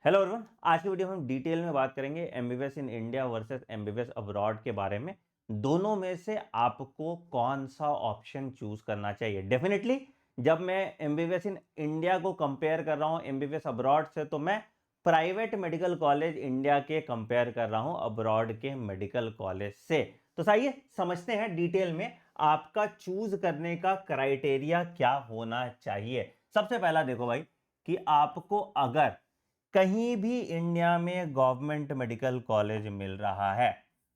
Hello everyone, आज की video में हम डिटेल में बात करेंगे MBBS in India versus MBBS abroad के बारे में। दोनों में से आपको कौन सा ऑप्शन चूज करना चाहिए। डेफिनेटली जब मैं एमबीबीएस इन इंडिया को कंपेयर कर रहा हूं एमबीबीएस अब्रॉड से, तो मैं प्राइवेट मेडिकल कॉलेज इंडिया के कंपेयर कर रहा हूं अब्रॉड के मेडिकल कॉलेज से। तो आइए समझते हैं डिटेल में आपका चूज करने का क्राइटेरिया क्या होना चाहिए। सबसे पहला देखो भाई कि आपको अगर कहीं भी इंडिया में गवर्नमेंट मेडिकल कॉलेज मिल रहा है,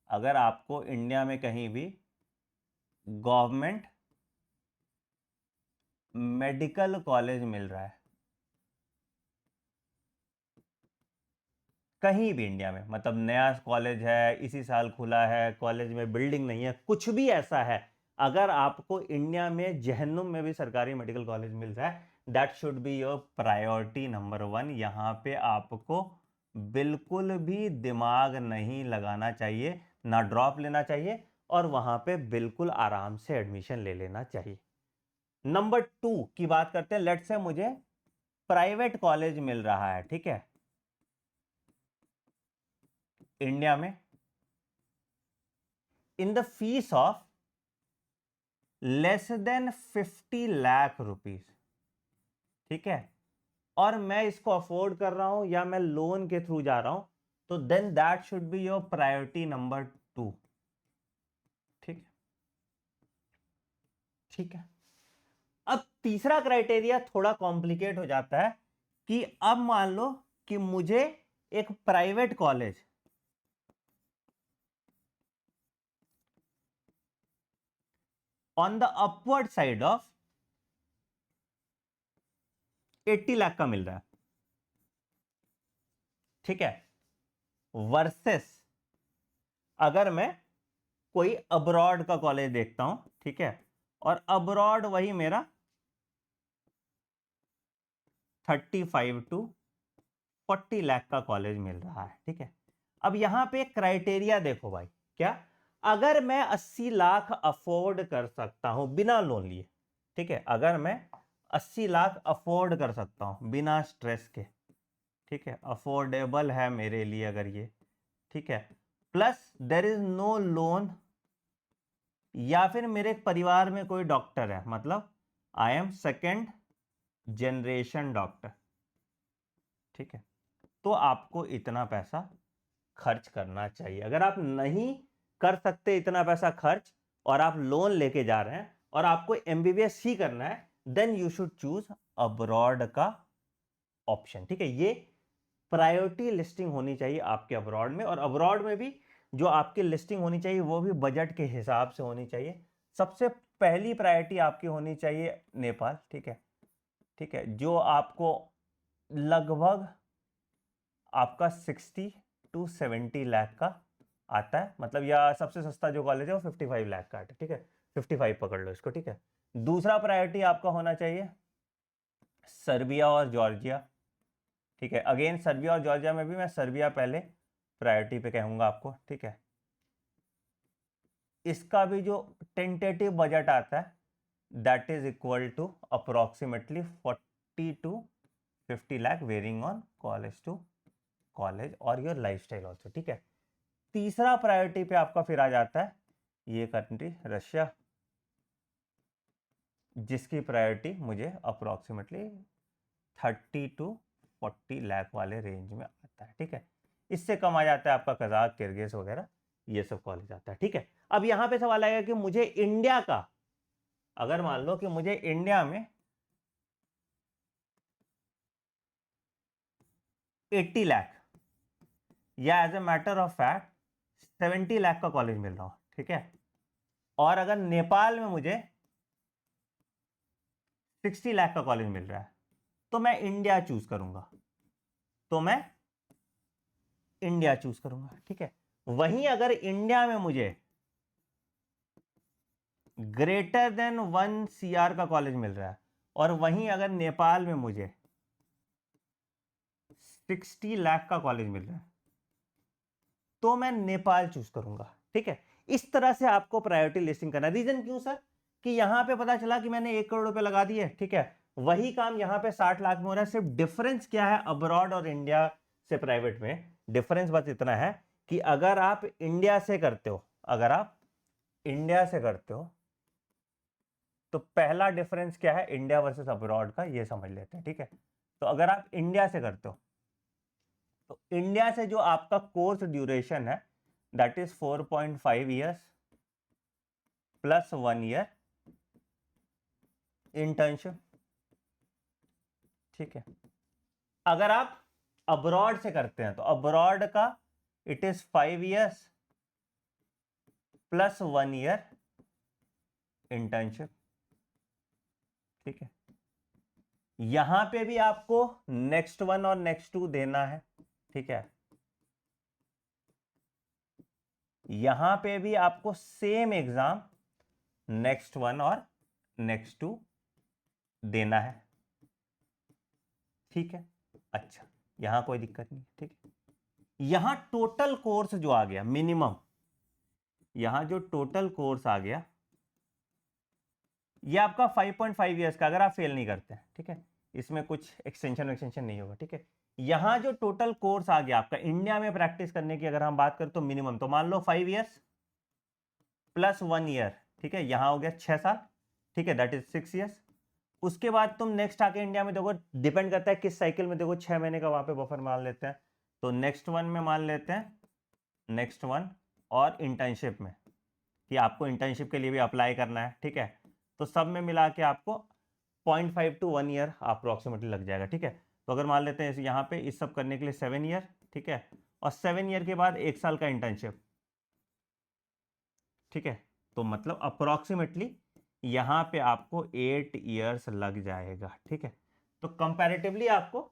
अगर आपको इंडिया में कहीं भी गवर्नमेंट मेडिकल कॉलेज मिल रहा है, कहीं भी इंडिया में, मतलब नया कॉलेज है, इसी साल खुला है, कॉलेज में बिल्डिंग नहीं है, कुछ भी ऐसा है, अगर आपको इंडिया में जहन्नुम में भी सरकारी मेडिकल कॉलेज मिल रहा है, that should be your priority number 1। यहां पे आपको बिल्कुल भी दिमाग नहीं लगाना चाहिए, ना ड्रॉप लेना चाहिए, और वहां पे बिल्कुल आराम से एडमिशन ले लेना चाहिए। नंबर 2 की बात करते हैं। लेट्स से मुझे प्राइवेट कॉलेज मिल रहा है, ठीक है, इंडिया में, in the fees of less than 50 lakh rupees, ठीक है, और मैं इसको अफोर्ड कर रहा हूं या मैं लोन के थ्रू जा रहा हूं, तो then that should be your priority number 2। ठीक है, ठीक है। अब तीसरा क्राइटेरिया थोड़ा कॉम्प्लिकेट हो जाता है कि अब मान लो कि मुझे एक private college on the upward side of 80 lakh का मिल रहा है, ठीक है, वर्सेस अगर मैं कोई अब्रॉड का कॉलेज देखता हूं, ठीक है, और अब्रॉड वही मेरा 35 टू 40 लाख का कॉलेज मिल रहा है, ठीक है। अब यहां पे क्राइटेरिया देखो भाई, क्या, अगर मैं 80 लाख अफोर्ड कर सकता हूं बिना लोन लिए, ठीक है, अगर मैं 80 लाख अफोर्ड कर सकता हूं बिना स्ट्रेस के, ठीक है, अफोर्डेबल है मेरे लिए अगर ये, ठीक है, plus there is no loan, या फिर मेरे परिवार में कोई डॉक्टर है, मतलब I am second generation doctor, ठीक है, तो आपको इतना पैसा खर्च करना चाहिए। अगर आप नहीं कर सकते इतना पैसा खर्च और आप लोन लेके जा रहे हैं और आपको एमबीबीएस ही करना है, then you should choose abroad का ऑप्शन, ठीक है। ये प्रायोरिटी लिस्टिंग होनी चाहिए आपके अब्रॉड में, और अब्रॉड में भी जो आपकी लिस्टिंग होनी चाहिए वो भी बजट के हिसाब से होनी चाहिए। सबसे पहली प्रायोरिटी आपकी होनी चाहिए नेपाल, ठीक है, ठीक है, जो आपको लगभग आपका 60 टू 70 लाख का आता है, मतलब या सबसे सस्ता जो कॉलेज है वो 55 लाख का आता है, ठीक है, 55 पकड़ लो इसको, ठीक है। दूसरा प्रायोरिटी आपका होना चाहिए सर्बिया और जॉर्जिया, ठीक है, अगेन सर्बिया और जॉर्जिया में भी मैं सर्बिया पहले प्रायोरिटी पे कहूंगा आपको, ठीक है। इसका भी जो टेंटेटिव बजट आता है that is equal to approximately 40 to 50 lakh, varying on college to college और योर लाइफस्टाइल ऑल्सो, ठीक है। तीसरा प्रायोरिटी पे आपका फिर आ जाता है ये कंट्री रशिया, जिसकी प्रायोरिटी मुझे अप्रोक्सीमेटली 30 टू 40 लाख वाले रेंज में आता है, ठीक है। इससे कम आ जाता है आपका कजाक, किर्गिज वगैरह, ये सब कॉलेज आता है, ठीक है। अब यहां पे सवाल आएगा कि मुझे इंडिया का, अगर मान लो कि मुझे इंडिया में 80 लाख या as a matter of fact 70 lakh का कॉलेज मिल रहा हो, ठीक है, और अगर नेपाल में मुझे 60 लाख का कॉलेज मिल रहा है, तो मैं इंडिया चूज करूंगा, तो मैं इंडिया चूज करूंगा, ठीक है। वहीं अगर इंडिया में मुझे ग्रेटर देन 1 सीआर का कॉलेज मिल रहा है, और वहीं अगर नेपाल में मुझे 60 लाख का कॉलेज मिल रहा है, तो मैं नेपाल चूज करूंगा, ठीक है। इस तरह से आपको प्रायोरिटी लिस्टिंग करना। रीजन क्यों सर, कि यहां पे पता चला कि मैंने 1 करोड़ रुपए लगा दिए, ठीक है, वही काम यहां पे 60 लाख में हो रहा है, सिर्फ डिफरेंस क्या है अब्रॉड और इंडिया से प्राइवेट में डिफरेंस बस इतना है कि अगर आप इंडिया से करते हो, अगर आप इंडिया से करते हो तो पहला डिफरेंस क्या है इंडिया वर्सेस अब्रॉड का, ये समझ लेते हैं, ठीक है। तो अगर आप इंडिया से करते हो तो इंडिया से जो आपका कोर्स ड्यूरेशन है that is 4.5 years plus 1 year internship, ठीक है। अगर आप अब्रॉड से करते हैं तो अब्रॉड का it is 5 years plus 1 year internship, ठीक है। यहां पे भी आपको नेक्स्ट 1 और नेक्स्ट 2 देना है, ठीक है। यहां पे भी आपको सेम एग्जाम नेक्स्ट 1 और नेक्स्ट 2 देना है, ठीक है। अच्छा, यहां कोई दिक्कत नहीं, ठीक है। यहां टोटल कोर्स जो आ गया मिनिमम, यहां जो टोटल कोर्स आ गया ये आपका 5.5 ईयर्स का, अगर आप फेल नहीं करते हैं, ठीक है। इसमें कुछ एक्सटेंशन नहीं होगा, ठीक है। यहां जो टोटल कोर्स आ गया आपका इंडिया में प्रैक्टिस करने की अगर हम बात करें तो मिनिमम, तो मान लो 5 ईयर्स प्लस 1 ईयर, ठीक है। यहां हो गया 6 साल, ठीक है, दैट इज 6 ईयर्स। उसके बाद तुम नेक्स्ट आके इंडिया में देखो, डिपेंड करता है किस साइकिल में, देखो 6 महीने का वहां पे बफर मान लेते हैं, तो नेक्स्ट 1 में मान लेते हैं नेक्स्ट 1 और इंटर्नशिप में कि आपको इंटर्नशिप के लिए भी अप्लाई करना है, ठीक है। तो सब में मिला के आपको 0.5 to 1 ईयर अप्रोक्सीमेटली लग जाएगा, ठीक है। तो अगर मान लेते हैं यहाँ पे इस सब करने के लिए 7 ईयर, ठीक है, और 7 ईयर के बाद 1 साल का इंटर्नशिप, ठीक है। तो मतलब अप्रोक्सीमेटली यहाँ पे आपको 8 ईयर्स लग जाएगा, ठीक है। तो कंपैरेटिवली आपको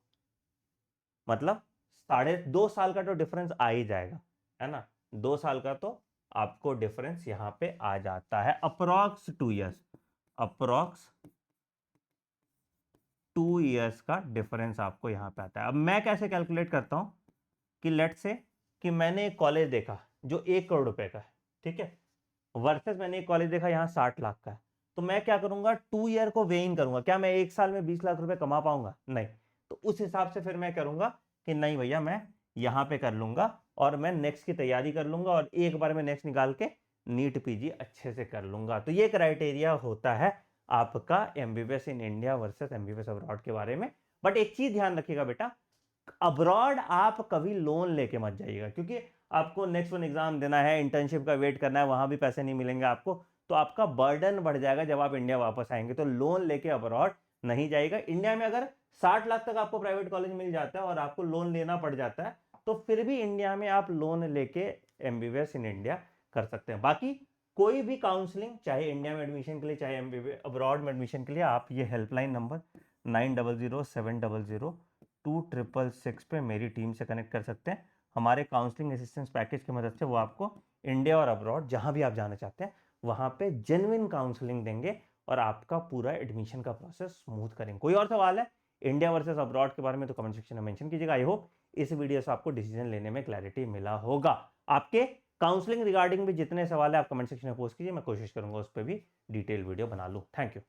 मतलब 2.5 साल का तो डिफरेंस आ ही जाएगा, है ना। 2 साल का तो आपको डिफरेंस यहाँ पे आ जाता है, अप्रोक्स 2 ईयर्स, अप्रोक्स 2 ईयर्स का डिफरेंस आपको यहाँ पे आता है। अब मैं कैसे कैलकुलेट करता हूँ कि लेट्स से कि मैंने एक कॉलेज देखा जो 1 करोड़ रुपए का है, ठीक है, वर्सेस मैंने एक कॉलेज देखा यहाँ 60 लाख का है। तो मैं क्या करूंगा, 2 ईयर को वेइन करूंगा, क्या मैं 1 साल में 20 लाख रुपए कमा पाऊंगा, नहीं। तो उस हिसाब से फिर मैं करूंगा कि नहीं भैया मैं यहाँ पे कर लूंगा और मैं नेक्स्ट की तैयारी कर लूंगा और एक बार में नेक्स्ट निकाल के नीट पीजी अच्छे से कर लूंगा। तो ये क्राइटेरिया होता है आपका MBBS in India versus MBBS abroad के बारे में। बट एक चीज ध्यान रखिएगा बेटा, अब्रॉड आप कभी लोन लेके मत जाइएगा, क्योंकि आपको नेक्स्ट 1 एग्जाम देना है, इंटर्नशिप का वेट करना है, वहां भी पैसे नहीं मिलेंगे आपको, तो आपका बर्डन बढ़ जाएगा जब आप इंडिया वापस आएंगे। तो लोन लेके अब्रॉड नहीं जाएगा। इंडिया में अगर 60 लाख तक आपको प्राइवेट कॉलेज मिल जाता है और आपको लोन लेना पड़ जाता है, तो फिर भी इंडिया में आप लोन लेके एमबीबीएस इन इंडिया कर सकते हैं। बाकी कोई भी काउंसलिंग, चाहे इंडिया में एडमिशन के लिए चाहे एमबीबीएस अब्रॉड में एडमिशन के लिए, आप ये हेल्पलाइन नंबर 9007002666 पे मेरी टीम से कनेक्ट कर सकते हैं। हमारे काउंसलिंग असिस्टेंस पैकेज की मदद से वो आपको इंडिया और अब्रॉड जहां भी आप जाना चाहते हैं वहां पे जेन्युइन काउंसलिंग देंगे और आपका पूरा एडमिशन का प्रोसेस स्मूथ करेंगे। कोई और सवाल है इंडिया वर्सेस अब्रॉड के बारे में तो कमेंट सेक्शन में मेंशन कीजिएगा। आई होप इस वीडियो से आपको डिसीजन लेने में क्लैरिटी मिला होगा। आपके काउंसलिंग रिगार्डिंग भी जितने सवाल है आप कमेंट सेक्शन में पोस्ट कीजिए, मैं कोशिश करूंगा उस पर भी डिटेल वीडियो बना लूं। Thank you.